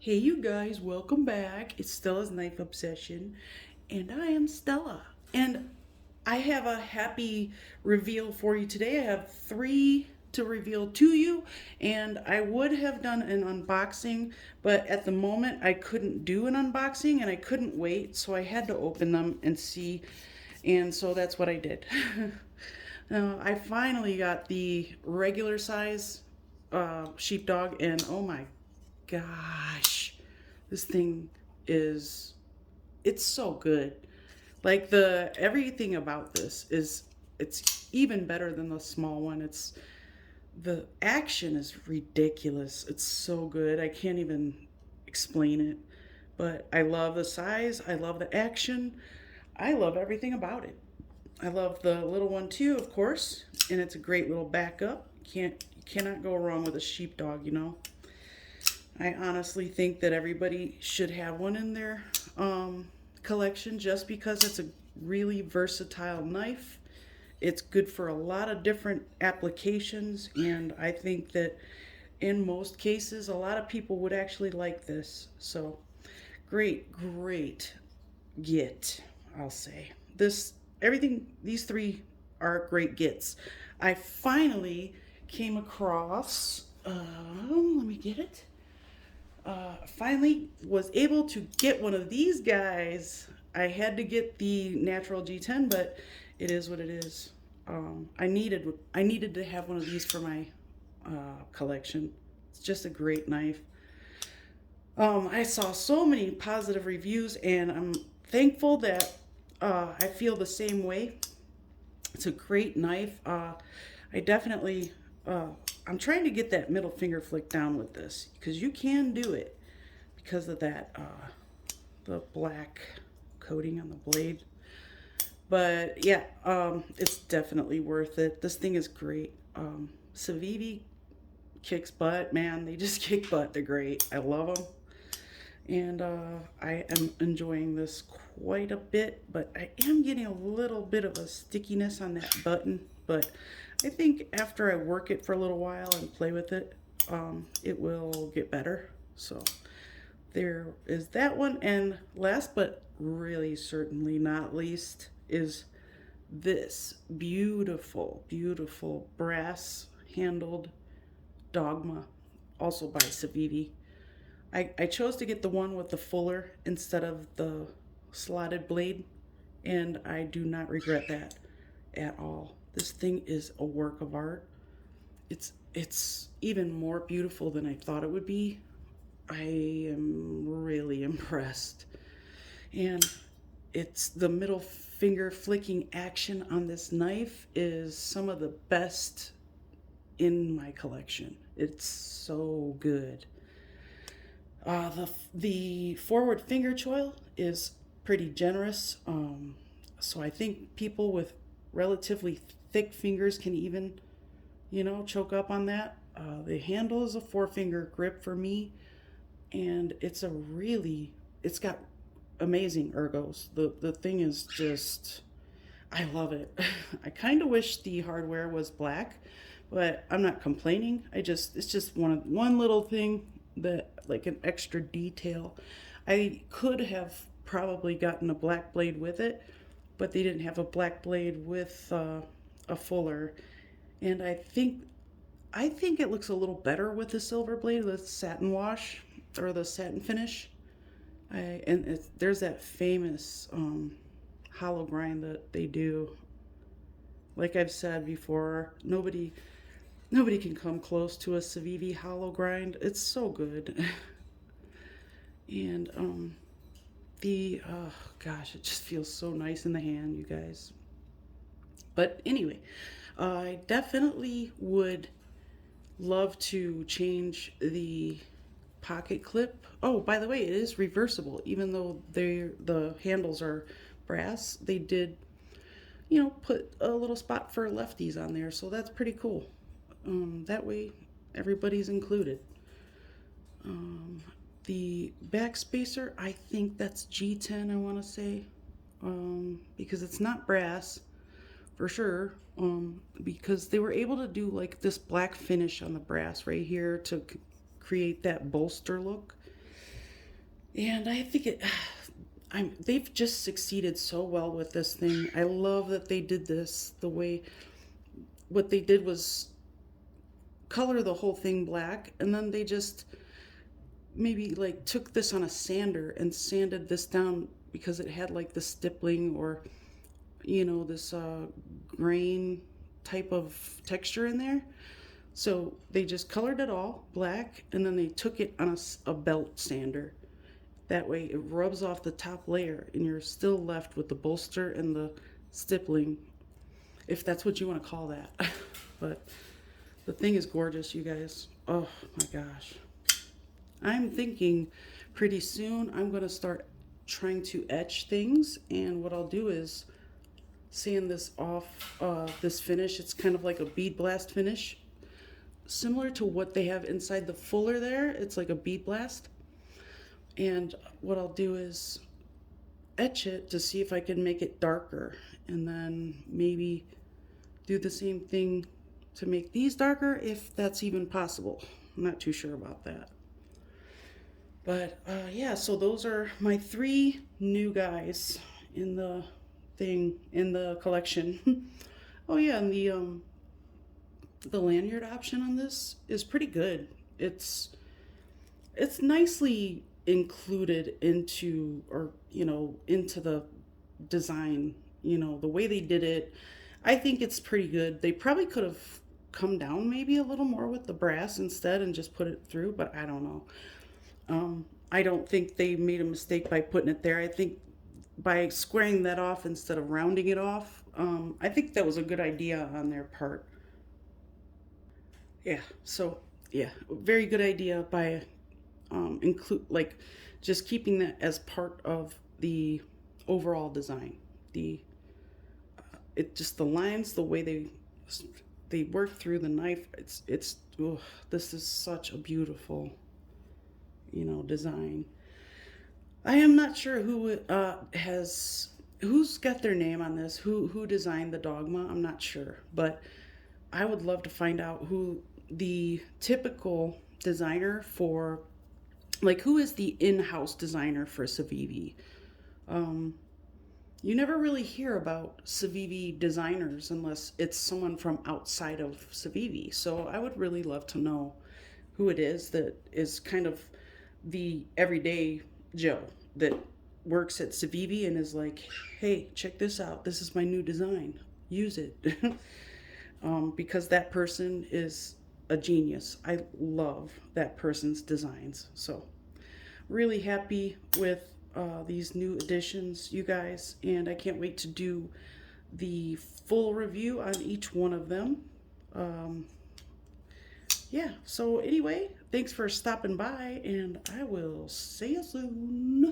Hey, you guys, welcome back. It's Stella's Knife Obsession, and I am Stella. And I have a happy reveal for you today. I have three to reveal to you, and I would have done an unboxing, but at the moment I couldn't do an unboxing and I couldn't wait, so I had to open them and see, and so that's what I did. Now, I finally got the regular size sheepdog, and oh my gosh, this thing is it's so good. Like the everything about this is it's even better than the small one. It's the action is ridiculous. It's so good. I can't even explain it. But I love the size, I love the action. I love everything about it. I love the little one too, of course, and it's a great little backup. You cannot go wrong with a sheepdog. I honestly think that everybody should have one in their collection just because it's a really versatile knife. It's good for a lot of different applications, and I think that in most cases, a lot of people would actually like this. So, great get, I'll say. These three are great gets. I finally came across, let me get it finally was able to get one of these guys. I had to get the natural G10, but it is what it is. I needed to have one of these for my collection. It's just a great knife. I saw so many positive reviews, and I'm thankful that I feel the same way. It's a great knife. I definitely, I'm trying to get that middle finger flick down with this because you can do it because of that, the black coating on the blade. But yeah, it's definitely worth it. This thing is great. Civivi kicks butt, man. They just kick butt. They're great. I love them. And I am enjoying this quite a bit, but I am getting a little bit of a stickiness on that button. But I think after I work it for a little while and play with it, it will get better. So there is that one. And last but really certainly not least is this beautiful brass handled Dogma, also by Civivi. I chose to get the one with the fuller instead of the slotted blade, and I do not regret that at all. This thing is a work of art. It's even more beautiful than I thought it would be. I am really impressed. And it's the middle finger flicking action on this knife is some of the best in my collection. It's so good. The forward finger choil is pretty generous, so I think people with relatively thick fingers can even, choke up on that. The handle is a four finger grip for me, and it's got amazing ergos. The thing is just, I love it. I kind of wish the hardware was black, but I'm not complaining. It's just one little thing that like an extra detail. I could have probably gotten a black blade with it, but they didn't have a black blade with a fuller, and I think it looks a little better with the silver blade, the satin wash or the satin finish. There's that famous hollow grind that they do. Like I've said before, nobody can come close to a Civivi hollow grind. It's so good. And the oh gosh, it just feels so nice in the hand, you guys. But anyway, I definitely would love to change the pocket clip. Oh, by the way, it is reversible. Even though the handles are brass, they did, put a little spot for lefties on there, so that's pretty cool. That way, everybody's included. The back spacer, I think that's G10, I want to say, because it's not brass for sure. Because they were able to do like this black finish on the brass right here to create that bolster look. And I think they've just succeeded so well with this thing. I love that they did this the way what they did was color the whole thing black, and then they just maybe like took this on a sander and sanded this down because it had like the stippling or this grain type of texture in there. So they just colored it all black, and then they took it on a belt sander. That way it rubs off the top layer and you're still left with the bolster and the stippling, if that's what you want to call that. But the thing is gorgeous, you guys. Oh my gosh. I'm thinking pretty soon I'm going to start trying to etch things, and what I'll do is sand this off, this finish. It's kind of like a bead blast finish, similar to what they have inside the Fuller there. It's like a bead blast. And what I'll do is etch it to see if I can make it darker, and then maybe do the same thing to make these darker, if that's even possible. I'm not too sure about that. But yeah, so those are my 3 new guys in the collection. Oh yeah, and the lanyard option on this is pretty good. It's nicely included into, or into the design. The way they did it, I think it's pretty good. They probably could have come down maybe a little more with the brass instead and just put it through, but I don't know. I don't think they made a mistake by putting it there. I think by squaring that off instead of rounding it off, I think that was a good idea on their part. Yeah, so yeah, very good idea by include, like, just keeping that as part of the overall design. It just, the lines, the way they work through the knife, this is such a beautiful design. I am not sure who's got their name on this, who designed the Dogma. I'm not sure, but I would love to find out who the typical designer for, like, who is the in-house designer for Civivi. You never really hear about Civivi designers unless it's someone from outside of Civivi. So I would really love to know who it is that is kind of the everyday Joe that works at Civivi and is like, hey, check this out. This is my new design. Use it. Because that person is a genius. I love that person's designs. So really happy with these new additions, you guys, and I can't wait to do the full review on each one of them. Yeah, so anyway, thanks for stopping by, and I will see you soon.